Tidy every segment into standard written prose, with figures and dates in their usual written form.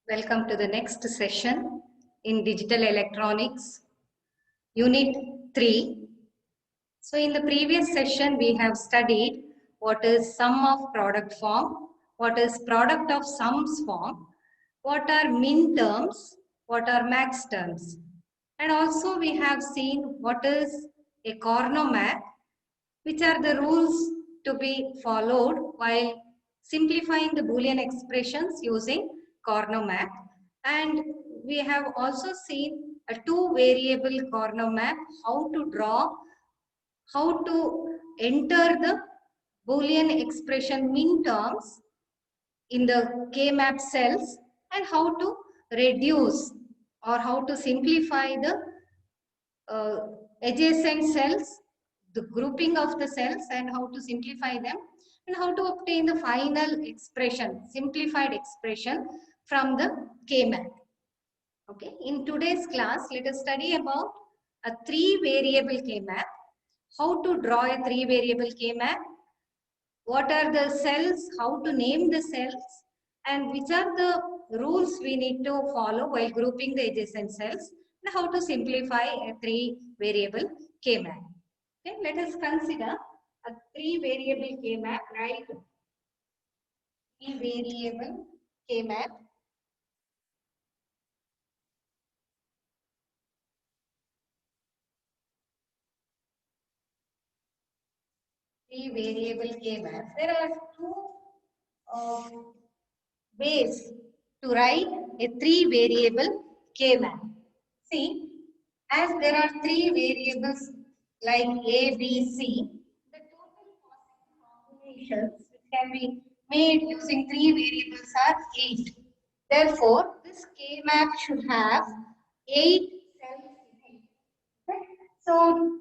Welcome to the next session in Digital Electronics, Unit 3. So in the previous session, we have studied what is sum of product form, what is product of sums form, what are min terms, what are max terms. And also we have seen what is a Carnot map, which are the rules to be followed while simplifying the Boolean expressions using Carnot map. And we have also seen a two variable Carnot map, how to draw, how to enter the Boolean expression min terms in the K-map cells, and how to reduce or how to simplify the adjacent cells, the grouping of the cells, and how to simplify them, and how to obtain the final expression, simplified expression from the K-map. Okay, in today's class, let us study about a three variable K-map, how to draw a three variable K-map, what are the cells, how to name the cells, and which are the rules we need to follow while grouping the adjacent cells, and how to simplify a three variable K-map. Okay, let us consider a three variable K-map, right? Three variable K-map. Three variable K-map. There are two ways to write a three variable K-map. See, as there are three variables like A, B, C, the total possible combinations which can be made using three variables are 8. Therefore, this K-map should have 8 cells in it. Okay? So,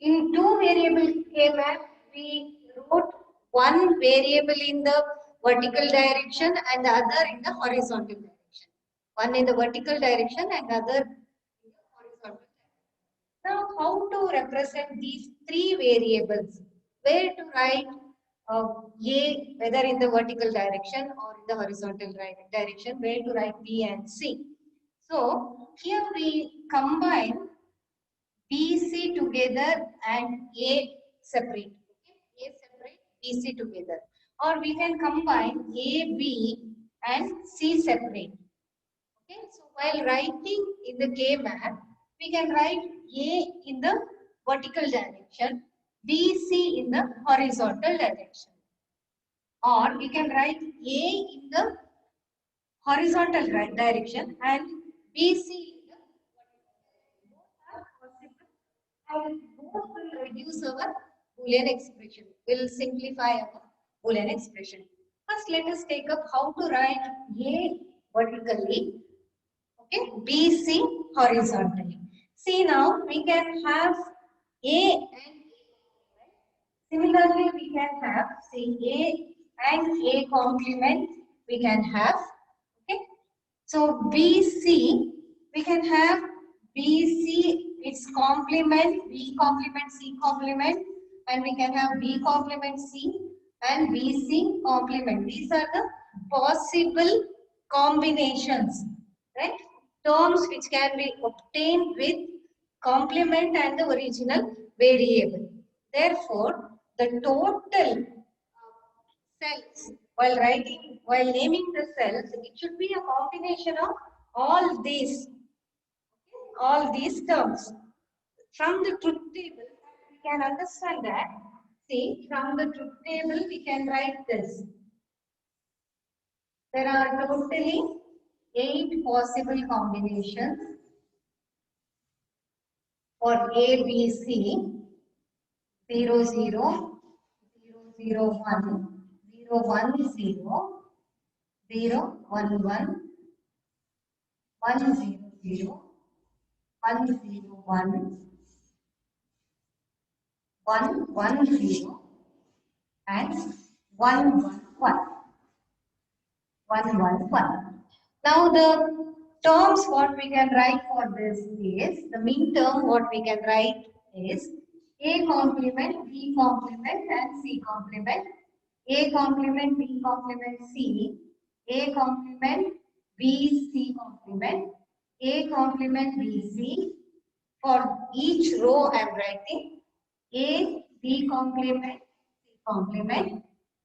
in two variable K-map, we wrote one variable in the vertical direction and the other in the horizontal direction. One in the vertical direction and the other in the horizontal direction. Now, how to represent these three variables? Where to write A, whether in the vertical direction or in the horizontal direction, where to write B and C. So, here we combine BC together and A separate. Okay? A separate, BC together. Or we can combine AB and C separate. Okay? So while writing in the K map, we can write A in the vertical direction, BC in the horizontal direction. Or we can write A in the horizontal direction and BC in the vertical direction. Both are possible and both will reduce our Boolean expression, will simplify our Boolean expression. First, let us take up how to write A vertically, okay, BC horizontally. See, now we can have A and A. Similarly, we can have, say, A and A complement we can have, okay. So, BC, we can have BC, its complement, B complement, C complement, and we can have B complement C and BC complement. These are the possible combinations, right? Terms which can be obtained with complement and the original variable. Therefore, the total cells, while naming the cells, it should be a combination of all these terms. From the truth table, we can understand that. See, from the truth table, we can write this. There are totally 8 possible combinations for A, B, C, 0, 0, 0, 0, 1, 0, 1, 0, 0, 1, 1, 1, 0, 0, 1, 0, 1, 1, 1, 0, and 1, 1, 1. 1, 1, 1. Now the terms what we can write for this is, the min term what we can write is A complement, B complement and C complement. A complement, B complement, C. A complement, BC complement, A complement BC. For each row I am writing A, B complement, C complement,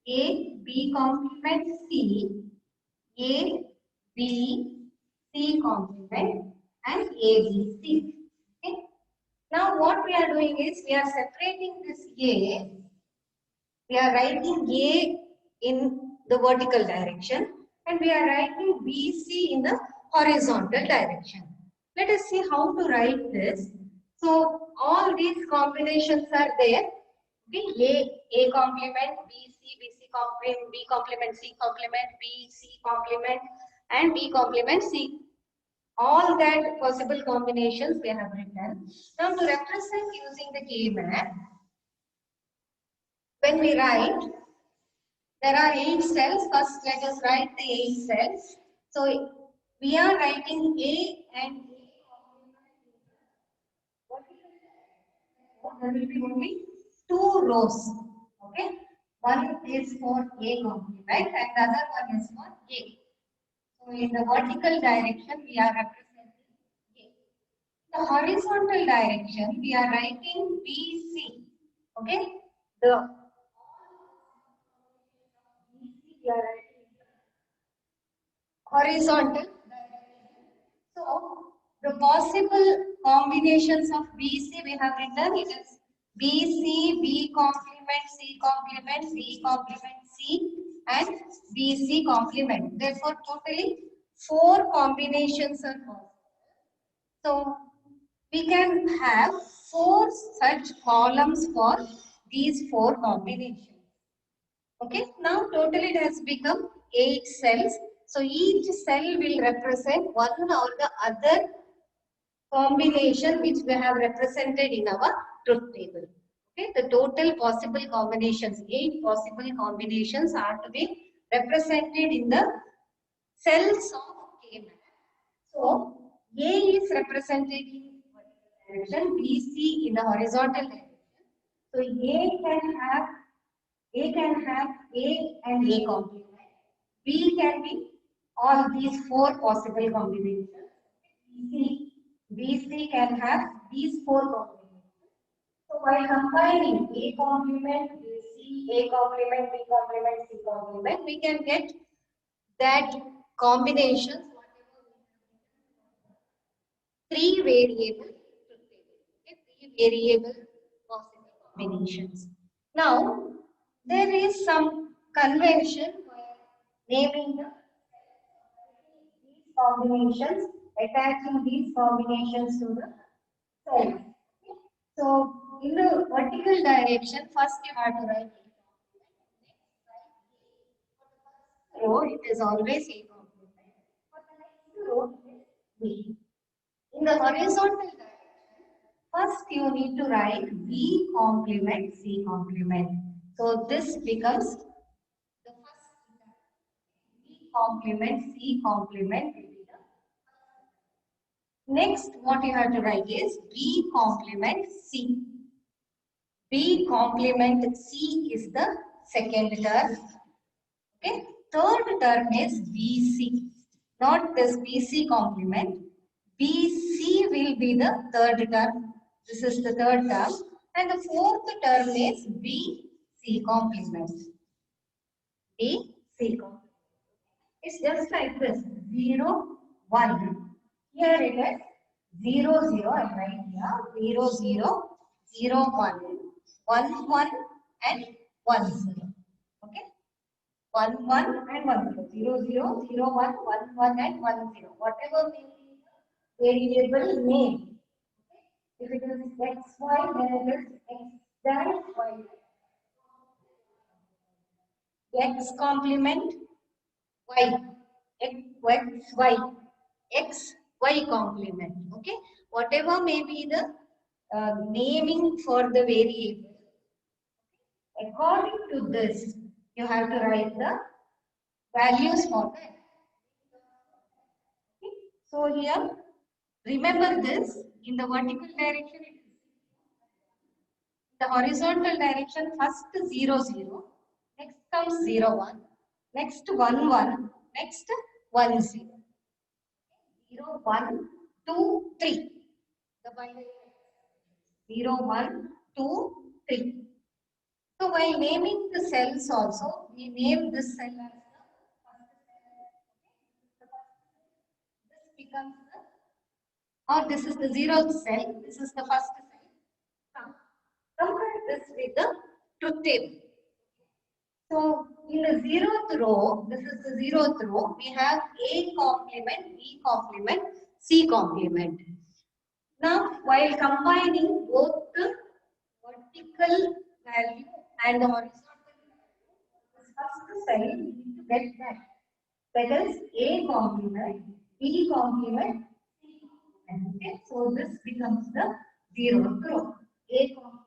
A, B complement, C, A, B, C complement and A, B, C. Okay. Now what we are doing is we are separating this A, we are writing A in the vertical direction and we are writing BC in the horizontal direction. Let us see how to write this. So all these combinations are there. A complement, B complement, B complement, C complement, B, C complement and B complement, C. All that possible combinations we have written. Now to represent using the K-map, when we write, there are 8 cells. First, let us write the 8 cells. So, we are writing A and there will be only 2 rows. Okay. One is for A complement and the other one is for A. So, in the vertical direction, we are representing A. In the horizontal direction, we are writing BC. Okay. The BC we are writing horizontal. So, the possible combinations of BC we have written, it is BC, B complement, C complement, B complement, C and BC complement. Therefore, totally 4 combinations are possible. So, we can have 4 such columns for these 4 combinations. Okay, now totally it has become 8 cells. So each cell will represent one or the other combination which we have represented in our truth table. Okay, the total possible combinations, 8 possible combinations are to be represented in the cells of K-map. So A is represented in vertical direction, BC in the horizontal direction. So A can have A and A complement. B can be all these 4 possible combinations. BC can have these 4 combinations. So by combining A complement, BC, A complement, B complement, C complement, we can get that combinations, three variable possible combinations. Now, there is some convention for naming these combinations, attaching these combinations to the cell. So, in the vertical direction, first you have to write row, it is always A complement. For the next row, it is B. In the horizontal direction, first you need to write B complement C complement. So this becomes the first B complement C complement will be the next what you have to write is B complement C. B complement C is the second term. Okay. Third term is BC. Not this BC complement. BC will be the third term. This is the third term. And the fourth term is BC complement. BC complement. It's just like this. 0, 1. Here it is 0, 0. I write here 0, 0, 0, 1. 1, 1 and 1, 0. Okay. 1, 1 and 1, 0. 0, 0, 0, 1, 1, 1 and 1, 0. Whatever may be the variable name. If it is x, y, then it is x dash y. X complement y. X, y. X, y complement. Okay. Whatever may be the naming for the variable. According to this, you have to write the values for that. Okay. So here, remember this, in the vertical direction, the horizontal direction, first 0, 0, next comes 0, 1, next 1, 1, next 1, 0. 0, 1, 2, 3. The binary 0, 1, 2, 3. So while naming the cells also, we name this cell as the first cell. This becomes the, or this is the 0th cell, this is the first cell. Now, compare this with the truth table. So in the 0th row, this is the 0th row, we have A complement, B complement, C complement. Now, while combining both the vertical value and the horizontal value, this first cell we need to get that. That is A complement, B complement, C complement. Okay, so this becomes the 0th row. A complement.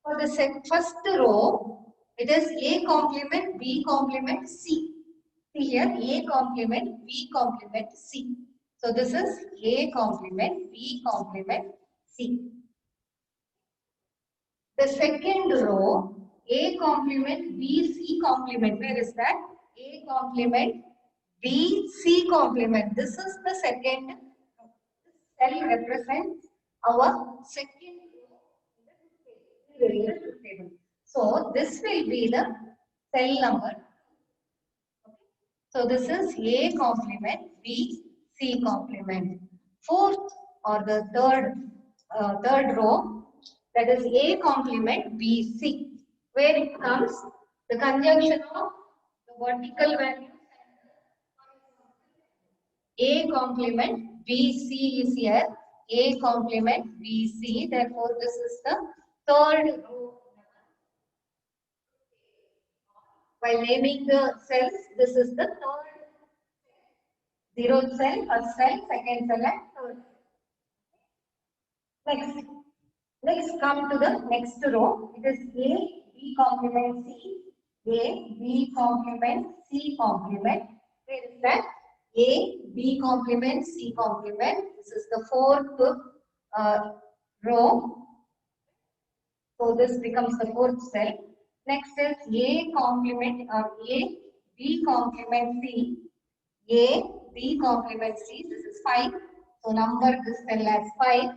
For the first row, it is A complement, B complement, C. See here, A complement, B complement, C. So this is A complement, B complement, C. The second row, A complement, B, C complement. Where is that? A complement, B, C complement. This is the second cell represents our second row in the truth table. So this will be the cell number. So this is A complement, B, C complement. Fourth or the third row, that is A complement, B, C. Where it comes, the conjunction of the vertical values. A complement, B, C is here. A complement, B, C. Therefore, this is the third row. By naming the cells, this is the third 0th cell, first cell, second cell, and third. Next come to the next row. It is A, B complement C, A, B complement C complement. Where is that? A, B complement C complement. This is the fourth row. So this becomes the fourth cell. Next is A complement or A, B complement C, A, B complement C. This is 5. So number this cell as 5.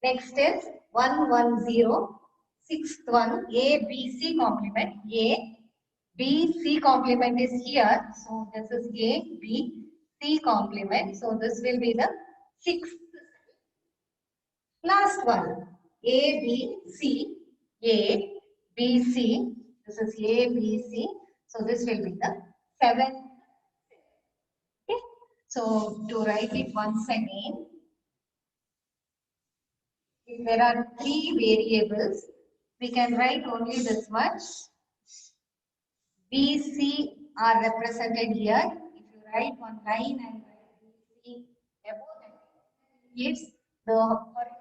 Next is 1, 1, 0. Sixth one, A, B, C complement. A, B, C complement is here. So this is A, B, C complement. So this will be the sixth. Last one, A, B, C. A, B, C. This is A, B, C. So this will be the seventh. Okay. So to write it once again, if there are 3 variables, we can write only this much. B, C are represented here. If you write one line and write B, C above that, it's the horizontal.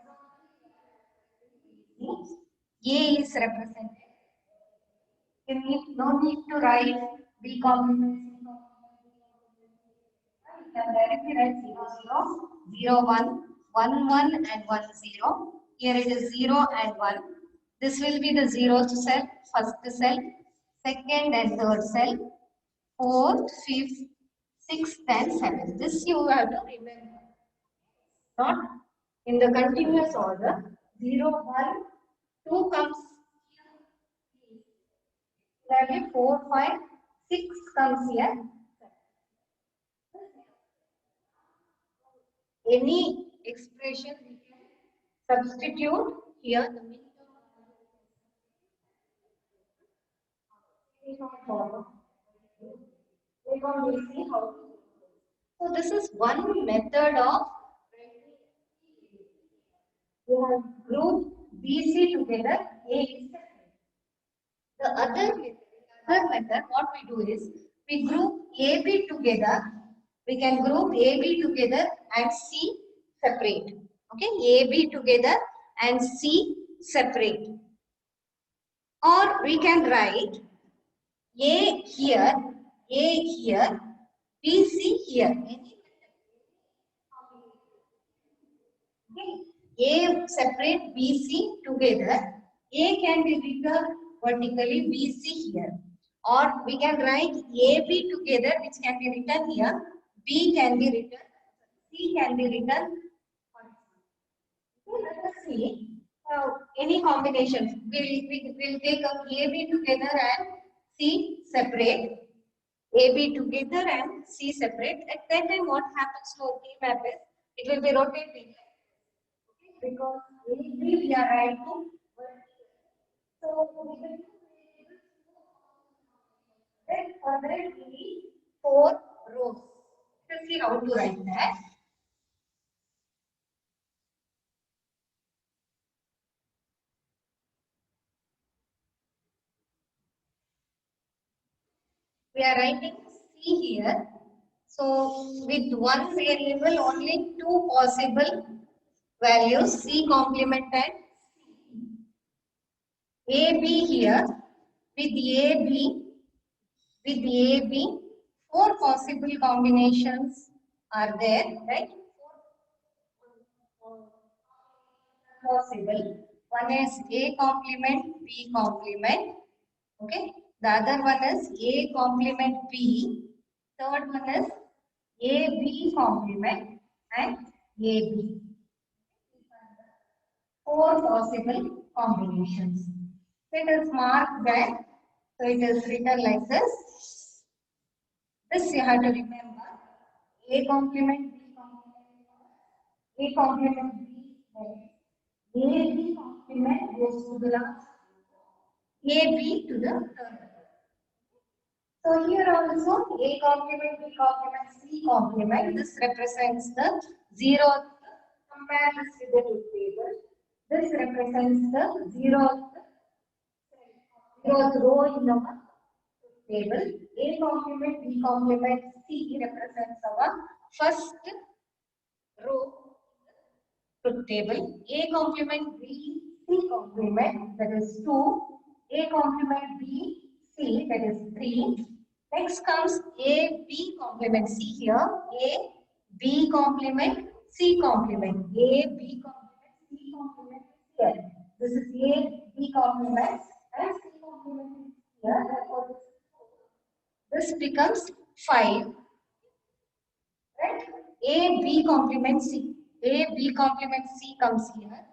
A is represented. No need to write B complement. You can directly write 0, 0, 0, 1, 1, 1 and 1, 0. Here it is 0 and 1. This will be the 0th cell, first cell, second and third cell, fourth, fifth, sixth and seventh. This you have to remember. Not in the continuous order. 0, 1, 2 comes here. 4, 5, 6 comes here. Any expression we can substitute here. So this is one method of we have group BC together. A is separate. The other method, what we do is we group AB together. We can group AB together and C separate. Okay, AB together and C separate. Or we can write A here, BC here. A separate BC together. A can be written vertically, BC here. Or we can write AB together, which can be written here. B can be written. C can be written. So let us see any combinations. We'll take up AB together and C separate. AB together and C separate. At that time, what happens to our K map is it will be rotating. Okay? Because AB we are writing. So we will then for that we need 4 rows. Let's see how to write that. We are writing C here. So with one variable, only two possible values, C complement and AB here. With AB, four possible combinations are there, right? Four possible. One is A complement, B complement. Okay. The other one is A complement B. Third one is AB complement and AB. Four possible combinations. Let us mark that. So it is written like this. This you have to remember. A complement, B complement, A, B complement goes to the last, AB to the third. So here also A complement, B complement, C complement. This represents the zeroth. Compare this with the truth table. This represents the zeroth row in our table. A complement, B complement, C represents our first row truth table. A complement, B, C complement, that is 2. A complement, B, C, that is 3. Next comes A, B complement. See here, A, B complement, C complement. A, B complement, C complement here. This is A, B complement and C complement here. Therefore, this becomes 5. Right? A, B complement C. A, B complement C comes here.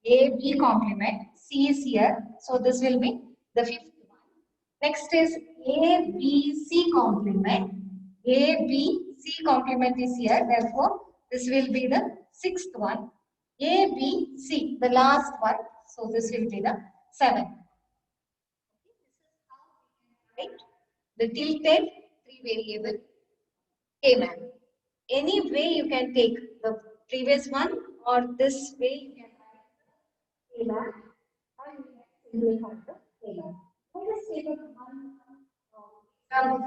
A, B complement C is here. So this will be the fifth one. Next is A, B, C complement. A, B, C complement is here. Therefore, this will be the sixth one. A, B, C, the last one. So this will be the seventh. Right? The tilted three variable K map. Any way you can take the previous one or this way you can write K map and simplify the K map. Let us take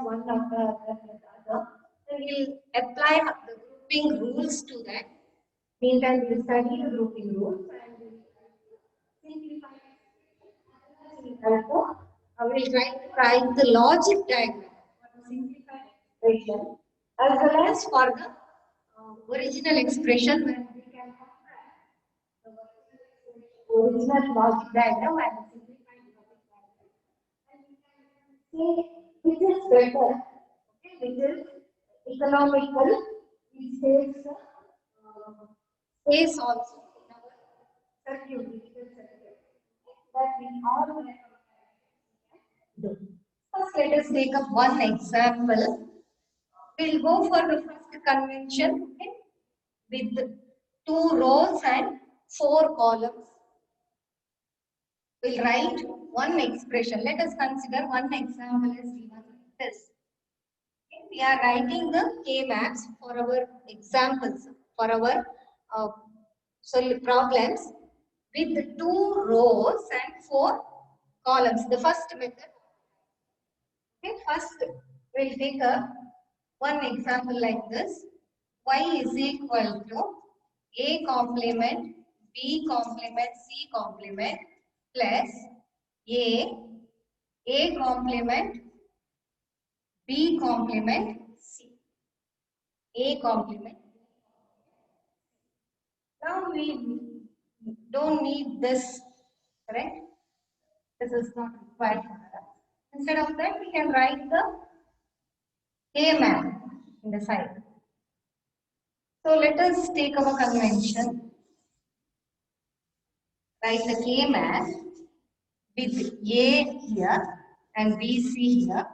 one after other. Then we'll apply the grouping rules to that. Meantime, we'll study the grouping rules and we'll simplify. Therefore, I will try to write the logic diagram for the simplified expression as well as for the original expression when we can compare the original logic diagram and the simplified logic diagram. And we can see which is better, okay, which is economical, which saves space also in our circuit, digital circuit, that we all do. First, let us take up one example. We'll go for the first convention, okay, with 2 rows and 4 columns. We'll write one expression. Let us consider one example as given like this. Okay, we are writing the K maps for our examples, for our problems with 2 rows and 4 columns. The first method. Okay, first we'll take one example like this. Y is equal to A complement, B complement, C complement plus A complement, B complement, C. A complement. Now we don't need this, correct? This is not required for us. Instead of that, we can write the K map in the side. So let us take our convention. Write the K map with A here and BC here,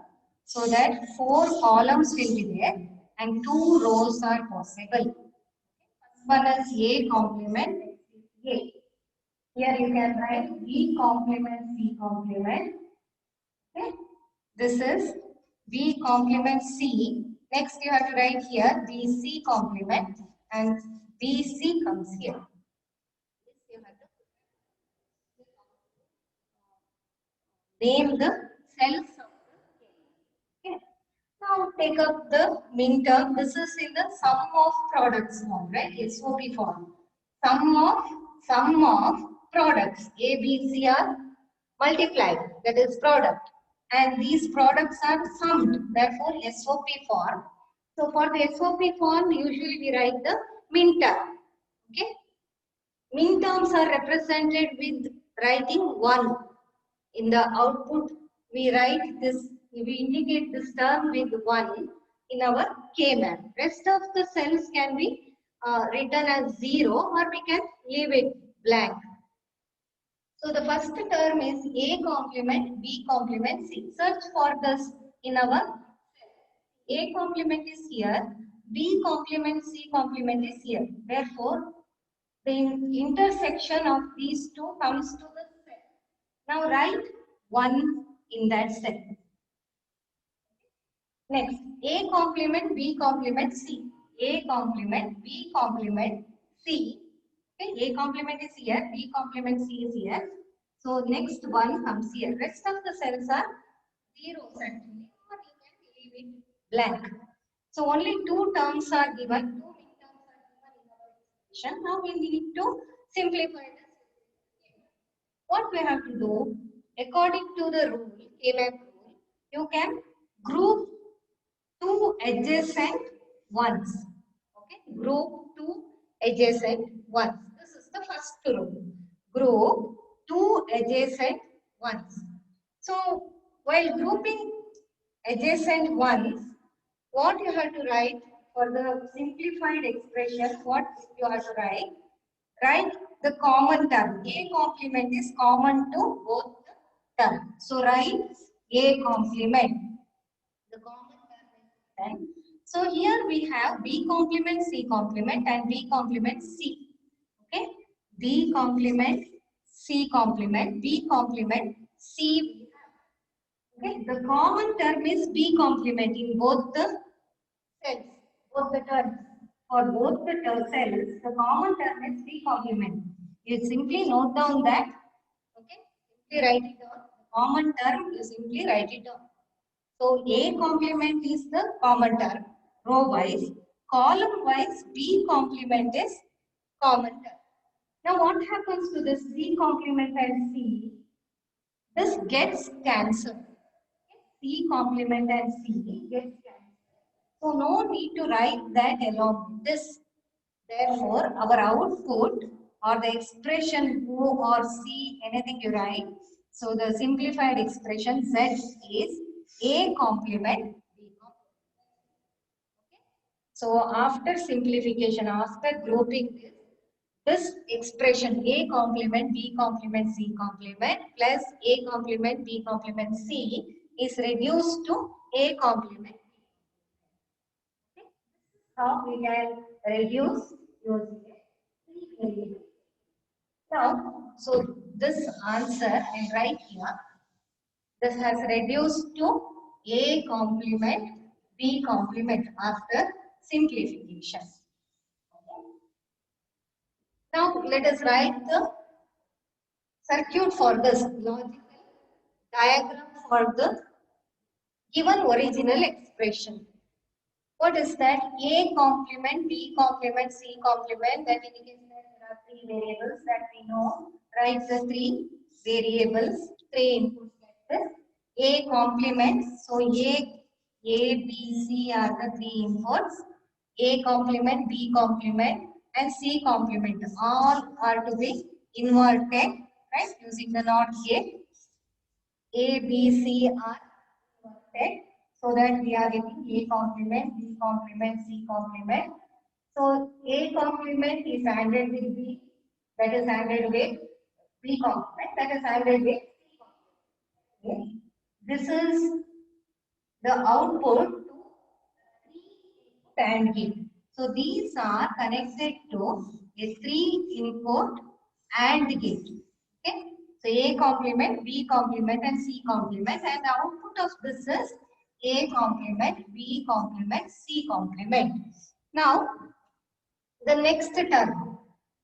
so that 4 columns will be there and 2 rows are possible. First one is A complement A. Here you can write B complement C complement. Okay. This is B complement C. Next you have to write here BC complement and BC comes here. Name the cells. Okay. Now take up the min term. This is in the sum of products form, right? SOP form. Sum of products A, B, C are multiplied. That is product. And these products are summed. Therefore, SOP form. So for the SOP form, usually we write the min term. Okay. Min terms are represented with writing 1. In the output, we write this, we indicate this term with 1 in our K map. Rest of the cells can be written as 0 or we can leave it blank. So the first term is A complement, B complement, C. Search for this in our A complement is here, B complement, C complement is here. Therefore, the intersection of these two comes to the cell. Now write 1 in that cell. Next, A complement, B complement, C. A complement, B complement, C. Okay, A complement is here, B complement, C is here. So next one comes here. Rest of the cells are zeros actually, or you can leave it blank. So only 2 terms are given, 2 min terms are given in our expression. Now we need to simplify this. What we have to do, according to the rule, K-map rule, you can group 2 adjacent ones. Okay, group 2 adjacent ones. This is the first rule. Group 2 adjacent ones. So while grouping adjacent ones, what you have to write for the simplified expression, what you have to write? Write the common term. A complement is common to both the terms. So write A complement. The common term is 10. So here we have B complement, C complement and B complement C. Okay. B complement, C complement, B complement, C. Okay. The common term is B complement in both the cells, both the terms. For both the cells, the common term is B complement. You simply note down that. Okay. Simply write it down. The common term, you simply write it down. So A complement is the common term, row wise. Column wise, B complement is common term. Now what happens to this B complement and C? This gets cancelled. C complement and C gets cancelled. So no need to write that along with this. Therefore, our output or the expression O or C, anything you write. So the simplified expression Z is A complement B complement. Okay. So after simplification, after grouping this expression A complement B complement C complement plus A complement B complement C is reduced to A complement. Okay. How we can reduce using a variable. Now, so this answer I write here. This has reduced to A complement B complement after simplification. Now let us write the circuit for this logical diagram for the given original expression. What is that? A complement, B complement, C complement. That indicates that there are 3 variables that we know. Write the 3 variables, 3 inputs like this. A complement. So A, B, C are the 3 inputs. A complement, B complement, and C complement. All are to be inverted, right? Using the NOT gate. A, B, C are divided so that we are getting A complement, B complement, C complement. So A complement is ANDed with B, that is ANDed with B complement, that is ANDed with C complement. Okay. This is the output to three input AND gate. So these are connected to a three input AND gate. Okay. So A complement, B complement and C complement, and the output of this is A complement, B complement, C complement. Now the next term,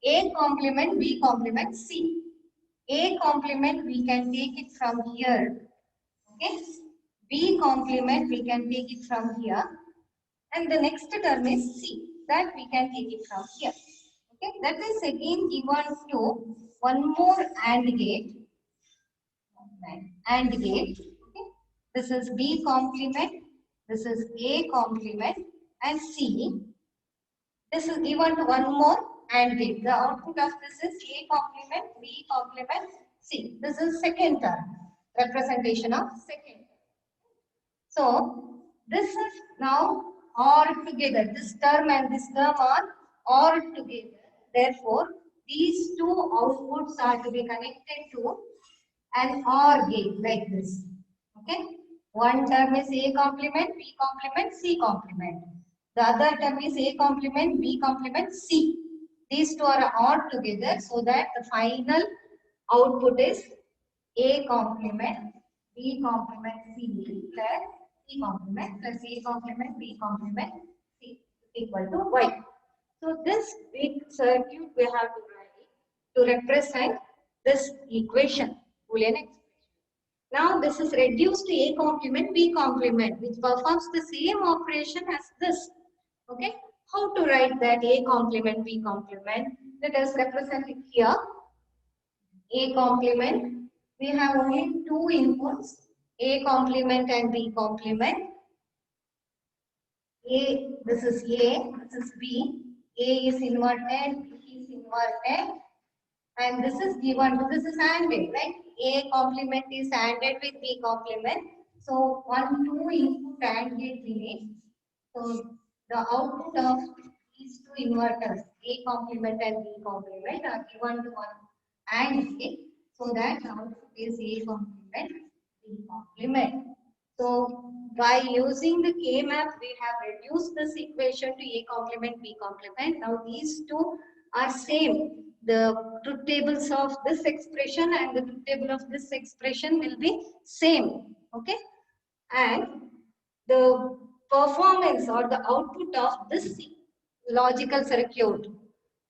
A complement, B complement, C. A complement we can take it from here. Okay. B complement we can take it from here. And the next term is C. That we can take it from here. Okay. That is again given to one more AND gate. AND gate. Okay. This is B complement. This is A complement and C. This is given to one more AND gate. The output of this is A complement, B complement, C. This is second term. Representation of second term. So this is now OR together. This term and this term are OR together. Therefore, these two outputs are to be connected to an OR gate like this. Okay. One term is A complement, B complement, C complement. The other term is A complement, B complement, C. These two are OR together so that the final output is A complement, B complement, C plus C complement plus A complement, B complement, C equal to Y. So this big circuit we have to write to represent this equation, Boolean expression. Now this is reduced to A complement, B complement, which performs the same operation as this. Okay, how to write that A complement, B complement? Let us represent it here. A complement, we have only two inputs, A complement and B complement. A, this is A, this is B. A is inverted, B is inverted, and this is given to, this is ANDed, right? A complement is ANDed with B complement. So 1, 2 input AND gate remains. So the output of these two inverters, A complement and B complement, are given to one AND gate. So that output is A complement, B complement. So by using the K map, we have reduced this equation to A complement, B complement. Now these two are same. The truth tables of this expression and the truth table of this expression will be same. Okay. And the performance or the output of this logical circuit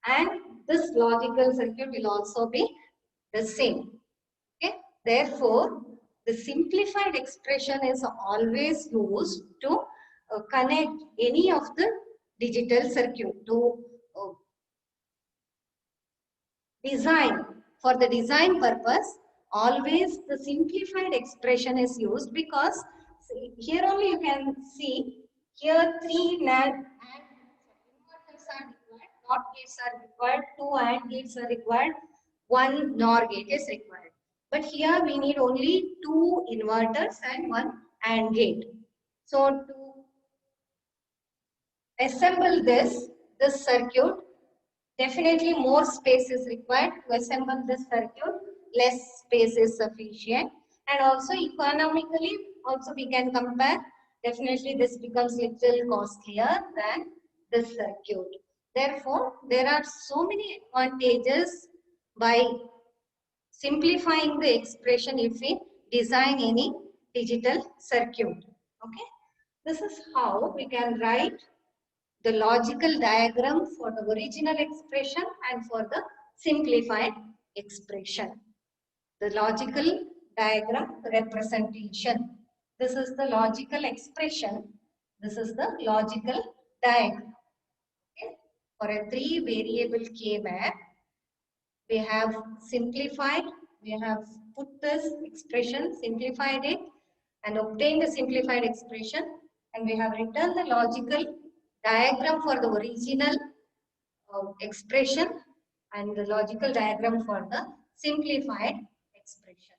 and this logical circuit will also be the same. Okay. Therefore, the simplified expression is always used to connect any of the digital circuit to design. For the design purpose, always the simplified expression is used because here only you can see here 3 NAND inverters are required, NOT gates are required, 2 AND gates are required, 1 NOR gate is required. But here we need only 2 inverters and 1 AND gate. So to assemble this circuit, definitely more space is required. To assemble this circuit, less space is sufficient. And also economically, also we can compare. Definitely this becomes little costlier than this circuit. Therefore, there are so many advantages by simplifying the expression if we design any digital circuit. Okay. This is how we can write the logical diagram for the original expression and for the simplified expression. The logical diagram representation. This is the logical expression. This is the logical diagram. Okay. For a 3 variable K map, we have simplified, we have put this expression, simplified it and obtained a simplified expression, and we have written the logical diagram for the original expression and the logical diagram for the simplified expression.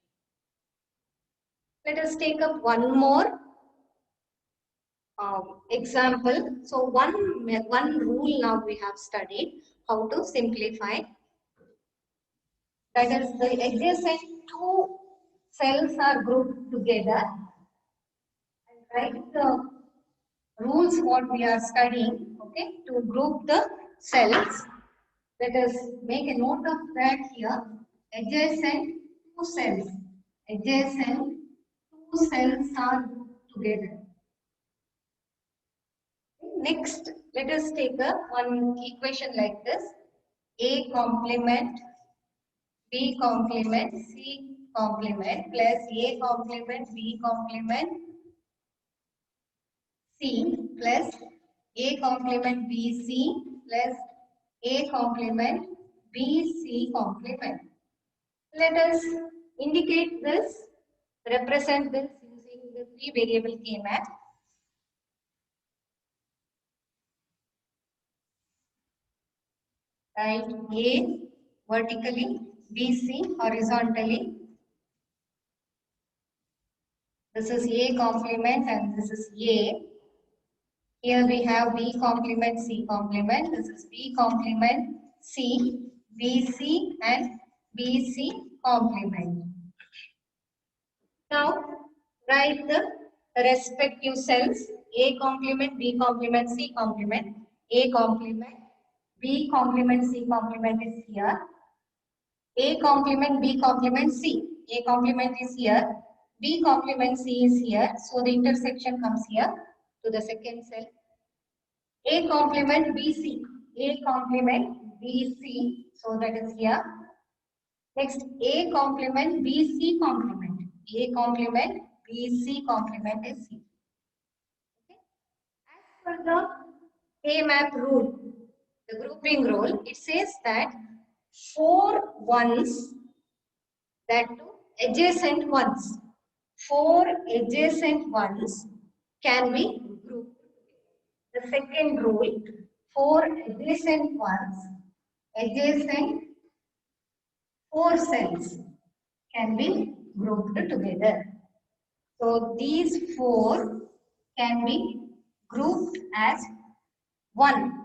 Let us take up one more example. So one rule now we have studied how to simplify. That is, the adjacent two cells are grouped together. And write the rules what we are studying. Okay, to group the cells. Let us make a note of that here. Adjacent two cells. Adjacent two cells are together. Next, let us take a one equation like this. A complement, B complement, C complement plus A complement, B complement, C plus A complement BC plus A complement BC complement. Let us indicate this, represent this using the free variable K-map. Write A vertically, BC horizontally. This is A complement and this is A. Here we have B complement, C complement. This is B complement, C, BC and BC complement. Now write the respective cells. A complement, B complement, C complement. A complement, B complement, C complement is here. A complement, B complement, C. A complement is here. B complement, C is here. So the intersection comes here to the second cell. A complement, BC. A complement, BC. So that is here. Next, A complement, BC complement. A complement, BC complement is here. Okay. As per the K-map rule, the grouping rule, it says that 4 ones, that two adjacent ones, 4 adjacent ones can be grouped. The second rule, 4 adjacent ones, adjacent 4 cells can be grouped together. So these 4 can be grouped as one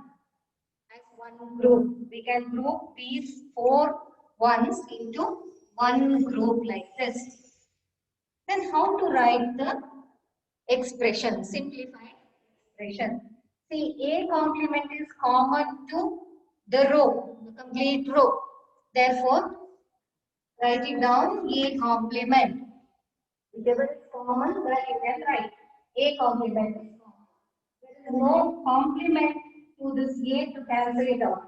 group. We can group these 4 ones into one group like this. Then how to write the expression, simplified expression? See, A complement is common to the row, the complete row. Therefore, write it down, A complement. Whichever is common, that you can write. A complement is common. There is no complement to this A to cancel it out.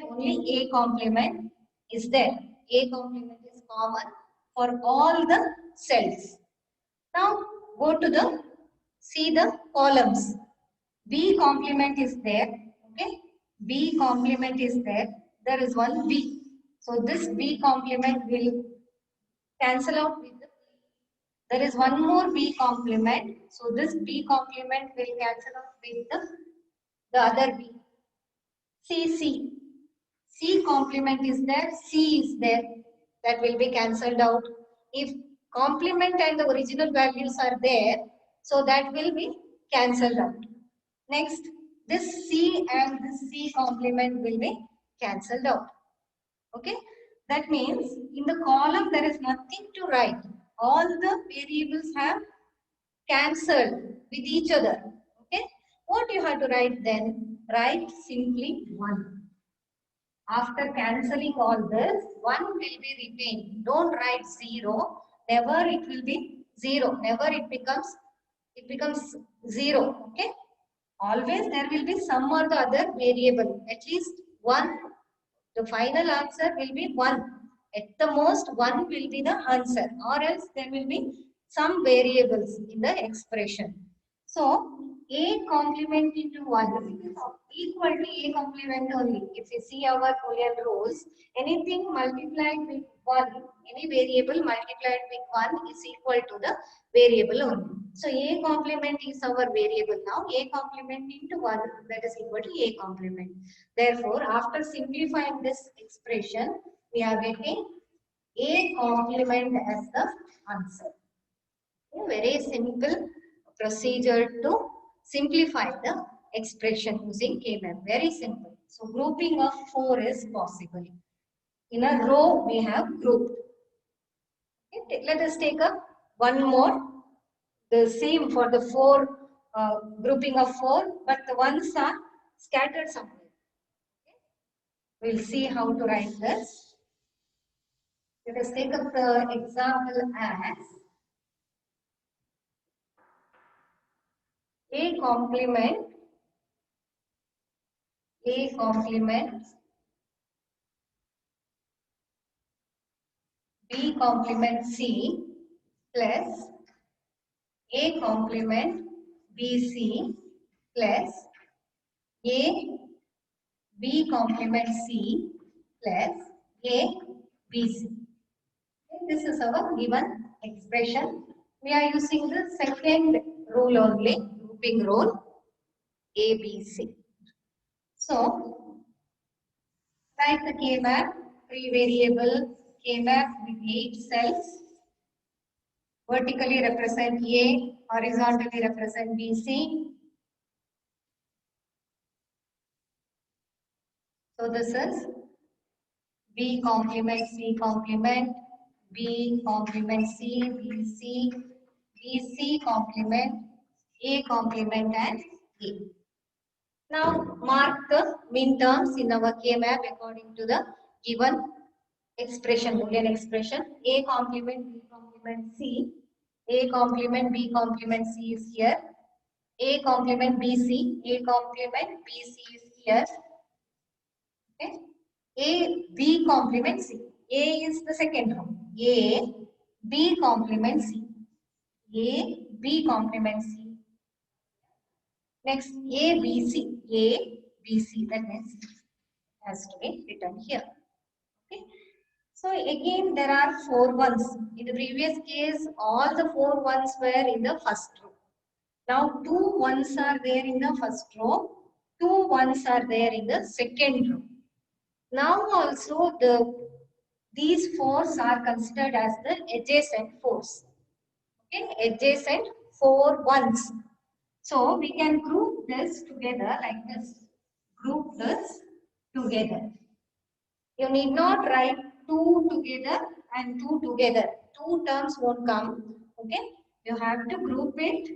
Only A complement is there. A complement is common for all the cells. Now go to the, see the columns. B complement is there. Okay. B complement is there. There is one B. So this B complement will cancel out with the, there is one more B complement. So this B complement will cancel out with the other B. C. C complement is there, C is there. That will be cancelled out. If complement and the original values are there, so that will be cancelled out. Next, this C and this C complement will be cancelled out. Okay, that means in the column there is nothing to write. All the variables have cancelled with each other. Okay, what you have to write then? Write simply 1. After cancelling all this, 1 will be retained. Don't write 0. Never it will be 0. Never it becomes 0. Okay. Always there will be some or the other variable. At least 1. The final answer will be 1. At the most 1 will be the answer. Or else there will be some variables in the expression. So A complement into 1 is equal to A complement only. If you see our Boolean rules, anything multiplied with 1, any variable multiplied with 1 is equal to the variable only. So A complement is our variable now. A complement into 1, that is equal to A complement. Therefore, after simplifying this expression, we are getting A complement as the answer. A very simple procedure to simplify the expression using K-map. Very simple. So grouping of 4 is possible. In a row, we have grouped. Okay, let us take up one more. The same for the 4 grouping of 4, but the ones are scattered somewhere. Okay? We'll see how to write this. Let us take up the example as A complement B complement C plus A complement BC plus A B complement C plus A BC. This is our given expression. We are using the second rule only, grouping rule, ABC. So, write the K-map, 3 variable K-map with 8 cells. Vertically represent A, horizontally represent BC. So, this is B complement C complement, B complement C, BC, BC complement, A complement and A. Now mark the min terms in our K-map according to the given expression, Boolean expression. A complement B complement C, A complement B complement C is here, A complement BC, A complement BC is here. Okay. A B complement C. A is the second row. A B complement C. A B complement C. Next A B C. A B C. That means has to be written here. Okay. So again there are 4 ones. In the previous case all the 4 ones were in the first row. Now 2 ones are there in the first row. 2 ones are there in the second row. Now also these 4s are considered as the adjacent 4s. Okay, adjacent 4 ones. So we can group this together like this. Group this together. You need not write 2 together and 2 together. 2 terms won't come. Okay, you have to group it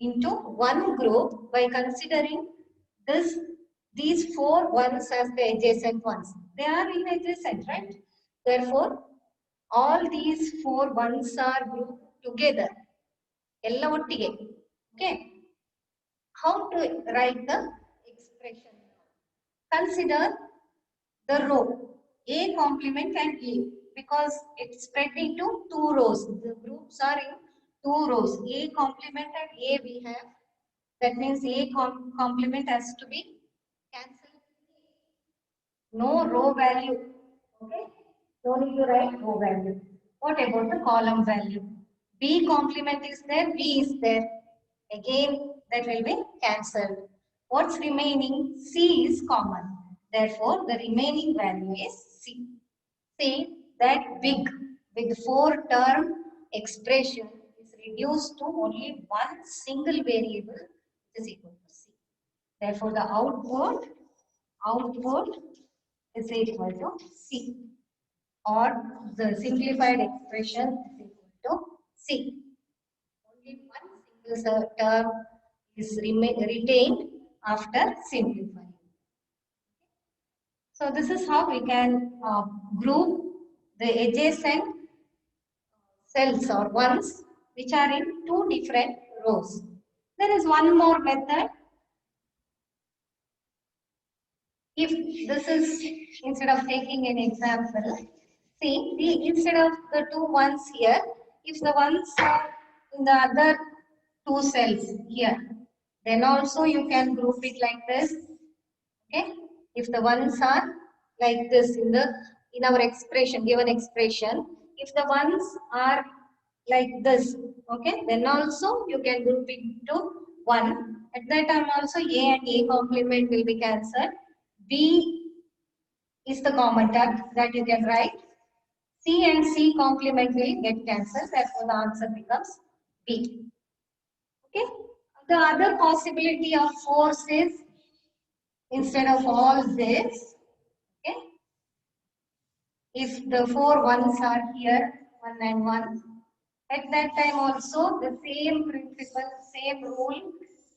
into one group by considering these 4 ones as the adjacent ones. They are in adjacent, right? Therefore, all these 4 ones are grouped together. Ella ottige. Okay. How to write the expression? Consider the row A complement and A because it's spread into 2 rows. The groups are in 2 rows. A complement and A we have. That means A complement has to be cancelled. No row value. Okay. No need to write row value. What about the column value? B complement is there, B is there. Again, that will be cancelled. What's remaining? C is common. Therefore, the remaining value is C. See that big with 4 term expression is reduced to only one single variable which is equal to C. Therefore, the output is equal to C, or the simplified expression is equal to C. Only one single term is retained after simplifying. So this is how we can group the adjacent cells or ones which are in 2 different rows. There is one more method. If this is, instead of taking an example, see, instead of the 2 ones here, if the ones are in the other 2 cells here, then also you can group it like this. Okay, if the ones are like this in our expression, given expression, if the ones are like this, okay, then also you can group it into 1. At that time also A and A complement will be cancelled. B is the common term that you can write. C and C complement will get cancelled. Therefore, the answer becomes B. Okay. The other possibility of force is, instead of all this, okay, if the four ones are here, 1 and 1, at that time also the same principle, same rule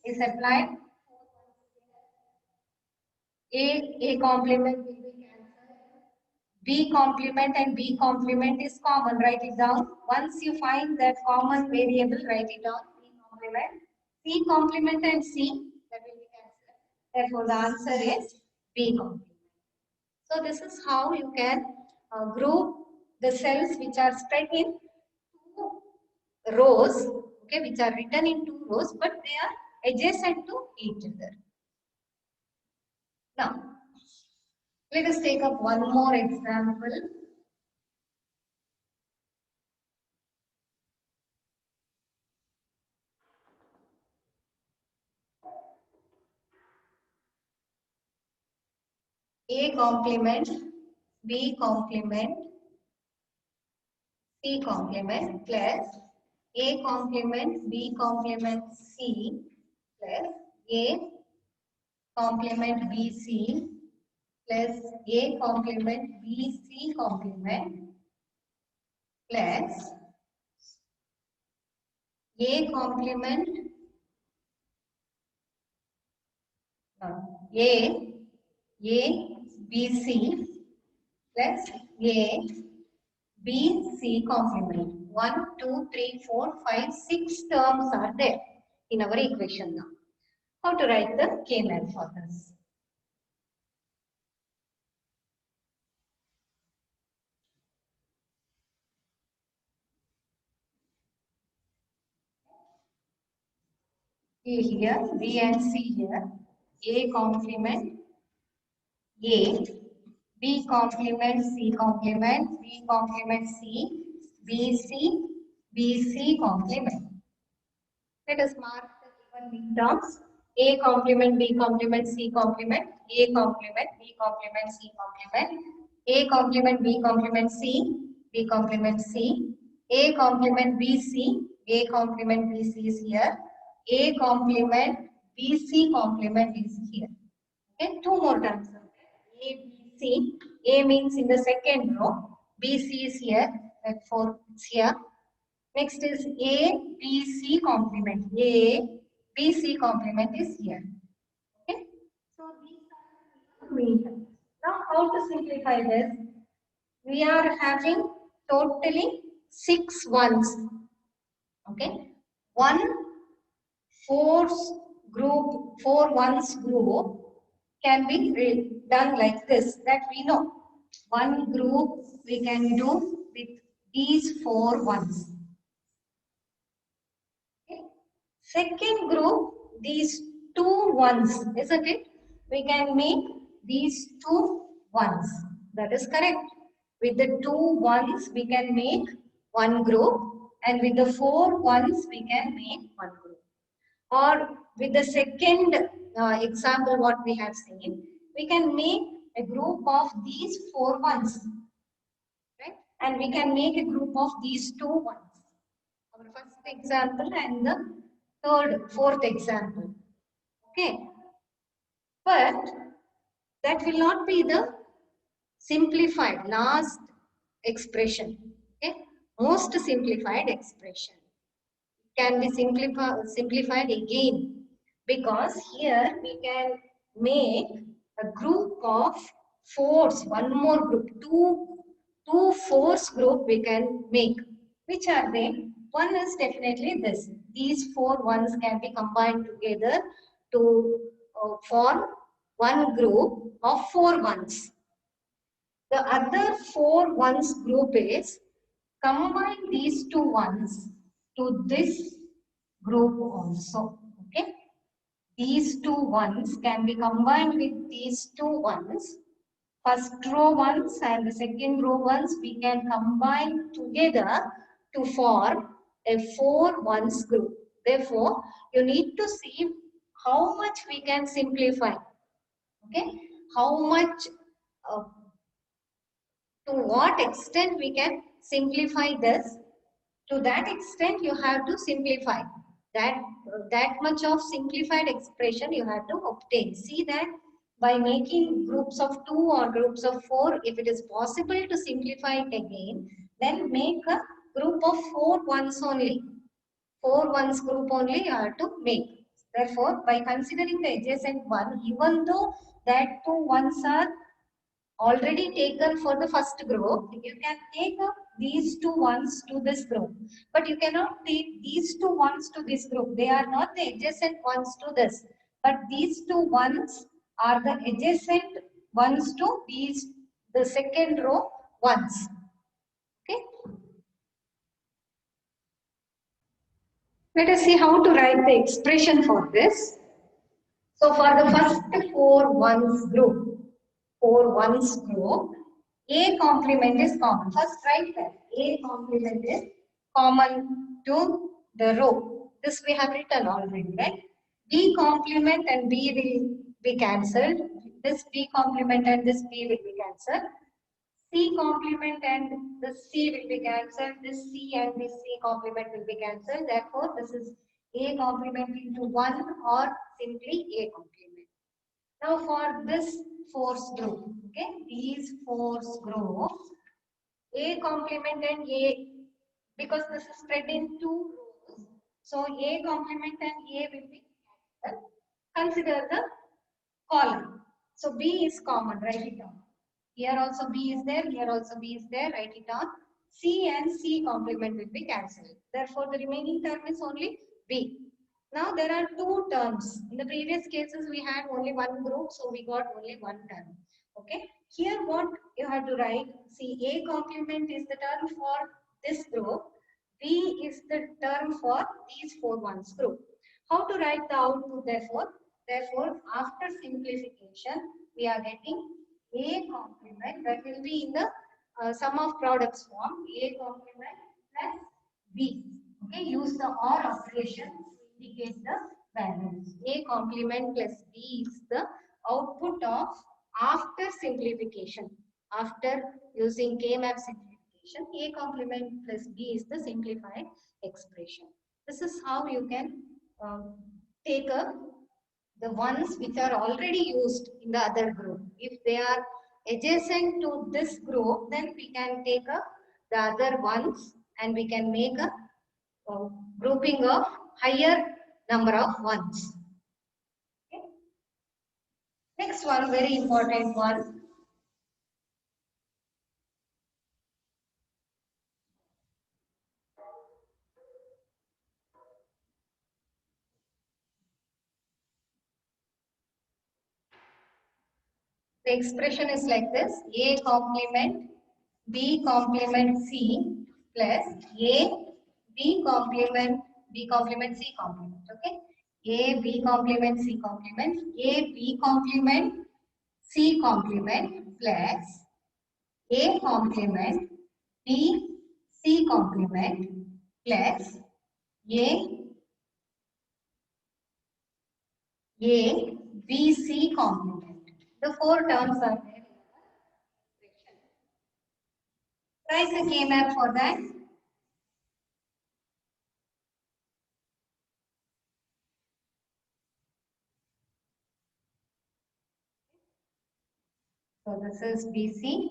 is applied. A complement will be cancelled. B complement and B complement is common. Write it down. Once you find that common variable, write it down. B complement. C complement and C, that will be cancelled. Therefore, the answer is B complement. So this is how you can group the cells which are spread in two rows, okay, which are written in two rows, but they are adjacent to each other. Now, let us take up one more example. A complement, B complement, C complement plus A complement, B complement, C plus A complement BC plus A complement BC complement plus A complement BC plus A BC complement. 1, 2, 3, 4, 5, 6 terms are there in our equation now. How to write the K-man for this? A here, B and C here. A complement A, B complement C complement, B complement C, BC, BC complement. Let us mark the given terms. A complement, B complement, C complement, A complement, B complement, C complement, A complement, B complement, C, B complement, C, A complement, BC, A complement, BC is here, A complement, BC complement is here. Okay, two more terms. A, B, C. A means in the second row, BC is here, therefore it's here. Next is A, B, C complement. A, B, C complement is here. Okay. So these are the now how to simplify this? We are having totally 6 ones. Okay. One force group, 4 ones group can be done like this, that we know. One group we can do with these 4 ones. Second group, these 2 ones, isn't it? We can make these 2 ones. That is correct. With the 2 ones, we can make one group, and with the 4 ones, we can make one group. Or with the second example, what we have seen, we can make a group of these 4 ones, right? And we can make a group of these 2 ones. Our first example and the fourth example. Okay. But that will not be the simplified last expression. Okay. Most simplified expression can be simplified again, because here we can make a group of fours, one more group, two fours group we can make. Which are they? One is definitely this. These 4 ones can be combined together to form one group of 4 ones. The other 4 ones group is combine these 2 ones to this group also. Okay. These 2 ones can be combined with these 2 ones. First row ones and the second row ones we can combine together to form a 4 ones group. Therefore, you need to see how much we can simplify. Okay, how much, to what extent we can simplify this. To that extent, you have to simplify. that much of simplified expression you have to obtain. See that by making groups of 2 or groups of 4, if it is possible to simplify it again, then make a group of 4 ones only. 4 ones group only you have to make. Therefore, by considering the adjacent one, even though that 2 ones are already taken for the first group, you can take up these 2 ones to this group. But you cannot take these 2 ones to this group. They are not the adjacent ones to this. But these 2 ones are the adjacent ones to these, the second row ones. Okay. Let us see how to write the expression for this. So for the first 4 ones group, A complement is common. First write that A complement is common to the row. This we have written already, right? B complement and B will be cancelled. This B complement and this B will be cancelled. C complement and this C will be cancelled. This C and this C complement will be cancelled. Therefore, this is A complement into 1 or simply A complement. Now for this force group, okay, these force groups, A complement and A, because this is spread in 2 rows, so A complement and A will be cancelled. Consider the column. So B is common, write it down. Here also B is there, here also B is there, write it down. C and C complement will be cancelled. Therefore, the remaining term is only B. Now there are 2 terms. In the previous cases, we had only one group, so we got only one term. Okay. Here what you have to write, see, A complement is the term for this group. B is the term for these 4 ones group. How to write the output therefore? Therefore, after simplification, we are getting A complement, that will be in the sum of products form, A complement plus B. Okay, use the OR operation to indicate the values. A complement plus B is the output of after simplification. After using K-map simplification, A complement plus B is the simplified expression. This is how you can take the ones which are already used in the other group. If they are adjacent to this group, then we can take the other ones and we can make a grouping of higher number of ones. Okay. Next one, very important one. The expression is like this: A complement B complement C plus A B complement C complement. Okay, A B complement C complement, A B complement C complement plus A complement B C complement plus A B C complement. The 4 terms are there. Try the K-map for that. So this is BC.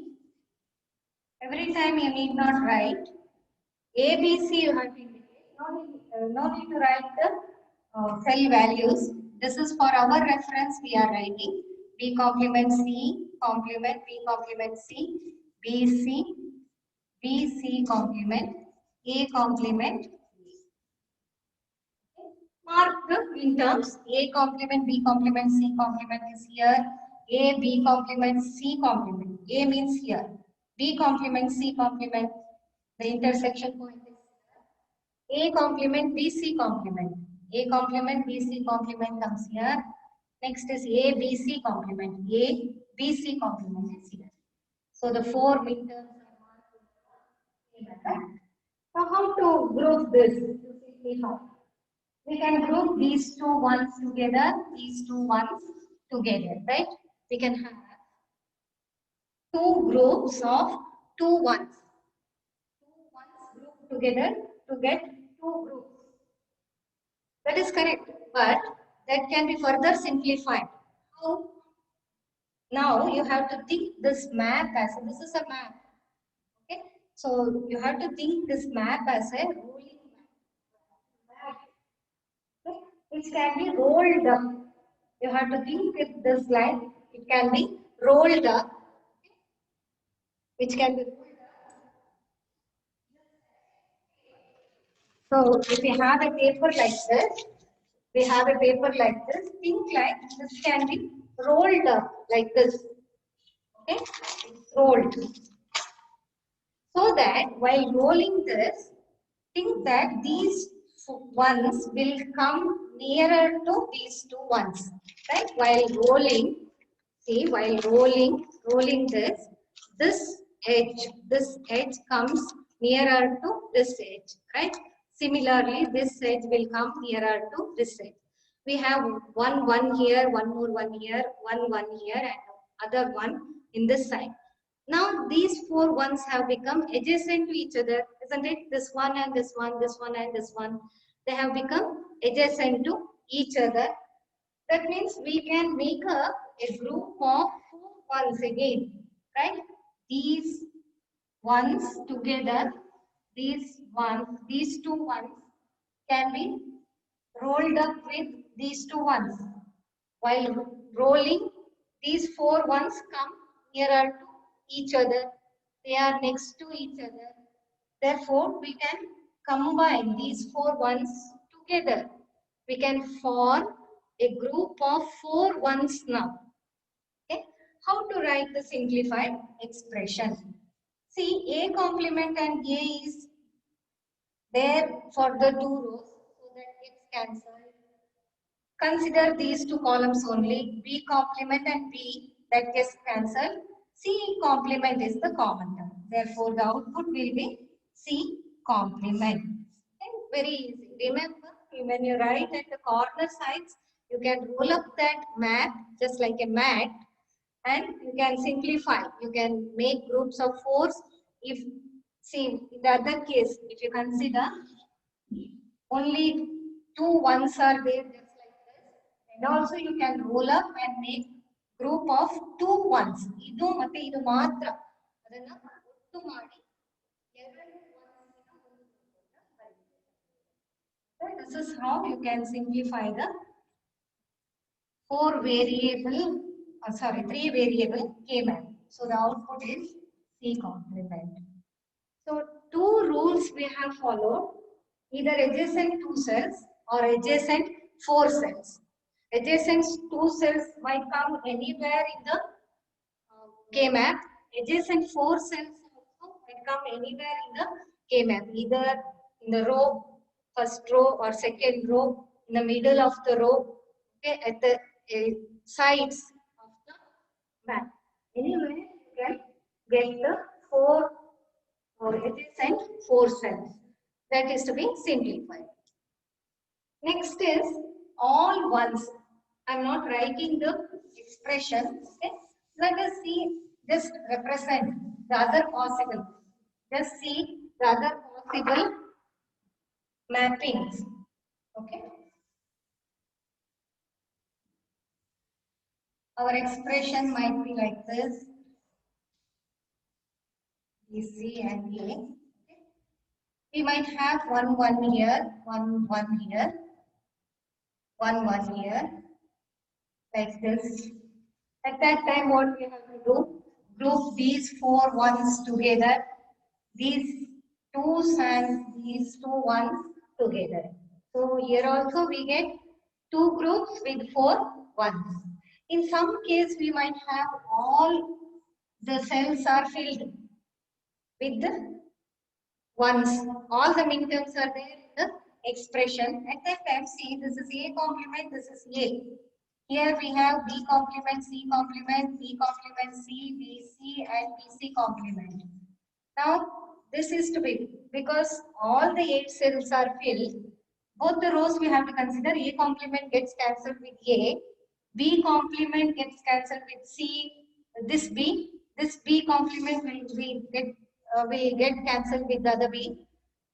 Every time you need not write ABC, you have to indicate. No need to write the cell values. This is for our reference. We are writing B complement C complement B complement C BC BC complement A complement. Mark the in terms. A complement B complement C complement is here. A B complement C complement. A means here. B complement C complement. The intersection point is A complement BC complement. A complement BC complement comes here. Next is A BC complement. A BC complement is here. So the 4 midterms are marked. So how to group this? We can group these 2 ones together, these 2 ones together, right? We can have 2 groups of 2 ones. 2 ones grouped together to get 2 groups. That is correct, but that can be further simplified. How? Now you have to think this map as this is a map. Okay, so you have to think this map as a rolling map, okay, which can be rolled up. You have to think with this line, it can be rolled up, which can be rolled up. So if we have a paper like this, we have a paper like this, think like this can be rolled up like this. Okay, it's rolled. So that while rolling this, think that these ones will come nearer to these two ones. Right? While rolling, see, while rolling this edge comes nearer to this edge. Right? Similarly, this edge will come nearer to this edge. We have one here, one more one here, one here, and other one in this side. Now these four ones have become adjacent to each other, isn't it? This one and this one, this one and this one. They have become adjacent to each other. That means we can make a group of four ones again, right? These ones together, these two ones can be rolled up with these two ones. While rolling, these four ones come nearer to each other. They are next to each other. Therefore, we can combine these four ones together. We can form a group of four ones now. Okay? How to write the simplified expression? See, A complement and A is there for the two rows, so that gets cancelled. Consider these two columns only, B complement and B, that gets cancelled. C complement is the common term. Therefore, the output will be C complement. Okay, very easy. Remember, when you write at the corner sides, you can roll up that mat just like a mat, and you can simplify. You can make groups of fours. If, see, in the other case, if you consider only two ones are there just like this, and also you can roll up and make group of two ones. Idu matte idu maatra adanna ottu ಮಾಡಿ ಎರಡು This is how you can simplify the three variable K map. So the output is C complement. So two rules we have followed, either adjacent two cells or adjacent four cells. Adjacent two cells might come anywhere in the K map. Adjacent four cells also might come anywhere in the K map, either in the row, first row or second row, in the middle of the row, okay, at the sides of the map. Anyway, you can get the four or adjacent four cells. That is to be simplified. Next is all ones. I am not writing the expression. Okay. Let us see, just represent the other possible. Just see the other possible mappings. Okay. Our expression might be like this. BC and A. We might have one here, one here, one here, like this. At that time, what we have to do? Group these four ones together, these twos and these two ones together. So here also we get two groups with four ones. In some case, we might have all the cells are filled with the ones. All the minterms are there in the expression. At that time, see, this is A complement, this is A. Here we have B complement, C complement, B complement, C, B, C and BC complement. Now, this is to be, because all the 8 cells are filled, both the rows we have to consider. A complement gets cancelled with A, B complement gets cancelled with C, this B complement will get cancelled with the other B.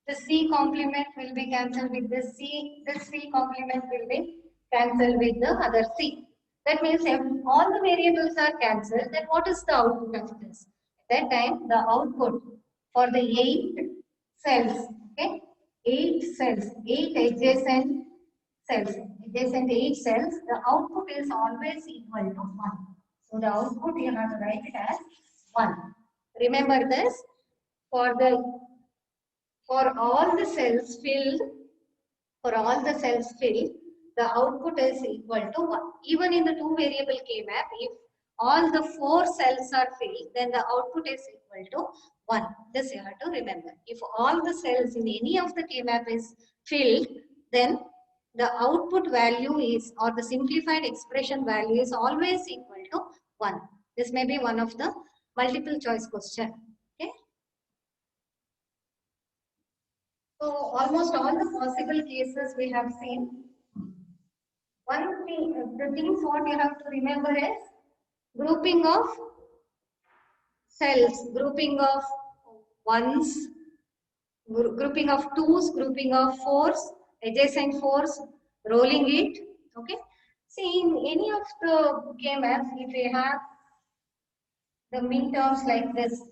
The C complement will be cancelled with this C. This C complement will be cancelled with the other C. That means if all the variables are cancelled, then what is the output of this? At that time, the output for the 8 cells, okay, 8 cells, 8 adjacent 8 cells, the output is always equal to 1. So the output you have to write it as 1. Remember this, for all the cells filled, the output is equal to 1. Even in the two variable K map, if all the 4 cells are filled, then the output is equal to 1. This you have to remember. If all the cells in any of the K map is filled, then the output value is, or the simplified expression value is always equal to 1. This may be one of the multiple choice question. Okay. So almost all the possible cases we have seen. One thing, the things what you have to remember is grouping of cells, grouping of ones, grouping of twos, grouping of fours, adjacent fours, rolling it. Okay. See, in any of the K maps, if we have the min terms like this,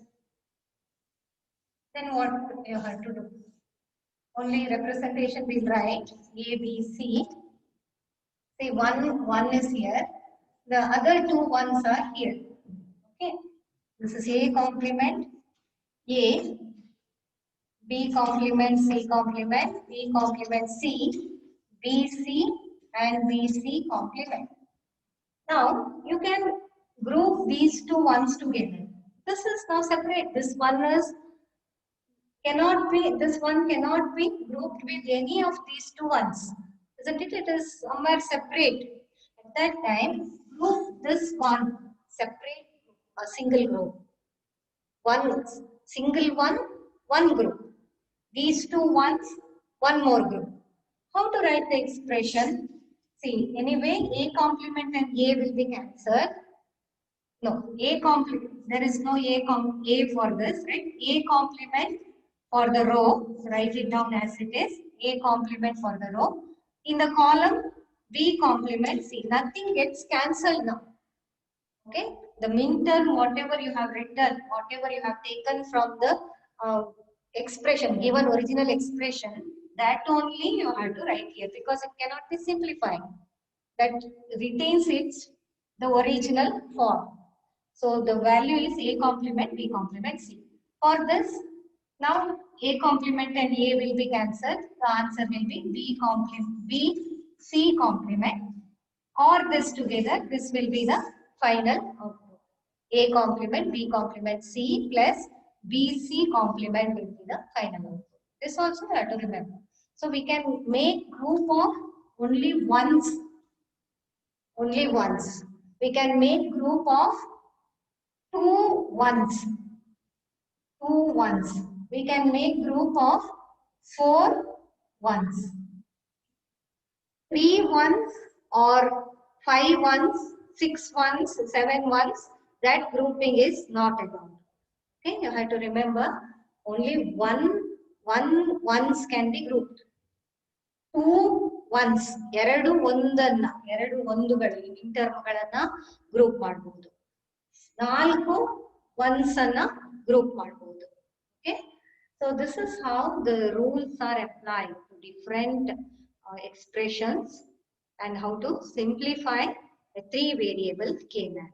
then what you have to do? Only representation will write A, B, C. Say one is here. The other two ones are here. Okay. This is A complement A, B complement C complement, B complement C, BC and BC complement. Now you can group these two ones together. This is now separate. This one cannot be grouped with any of these two ones. Isn't it? It is somewhere separate. At that time, group this one separate a single group. One single one group. These two ones, one more group. How to write the expression? See, anyway, A complement and A will be cancelled. No, A complement, there is no A for this, right? A complement for the row, write it down as it is. A complement for the row. In the column, B complement, see, nothing gets cancelled now. Okay, the min term, whatever you have written, whatever you have taken from the expression, given original expression, that only you have to write here because it cannot be simplified. That retains its the original form. So the value is A complement, B complement, C. For this, now A complement and A will be cancelled. The answer will be B complement, B, C complement. Or this together, this will be the final output. A complement, B complement, C plus BC complement will be the final output. This also you have to remember. So we can make group of only ones. Only ones. We can make group of two ones. Two ones. We can make group of 4 ones. 3 ones or 5 ones, 6 ones, 7 ones, that grouping is not allowed. Okay, you have to remember only one ones can be grouped. 2 ones, ಎರಡು ಒಂದುಗಳು ಇಂಟರ್ಮ್ಗಳನ್ನ group ಮಾಡಬಹುದು. 4 ones ಅನ್ನ group ಮಾಡಬಹುದು. Okay, so this is how the rules are applied to different expressions and how to simplify a 3 variable K map.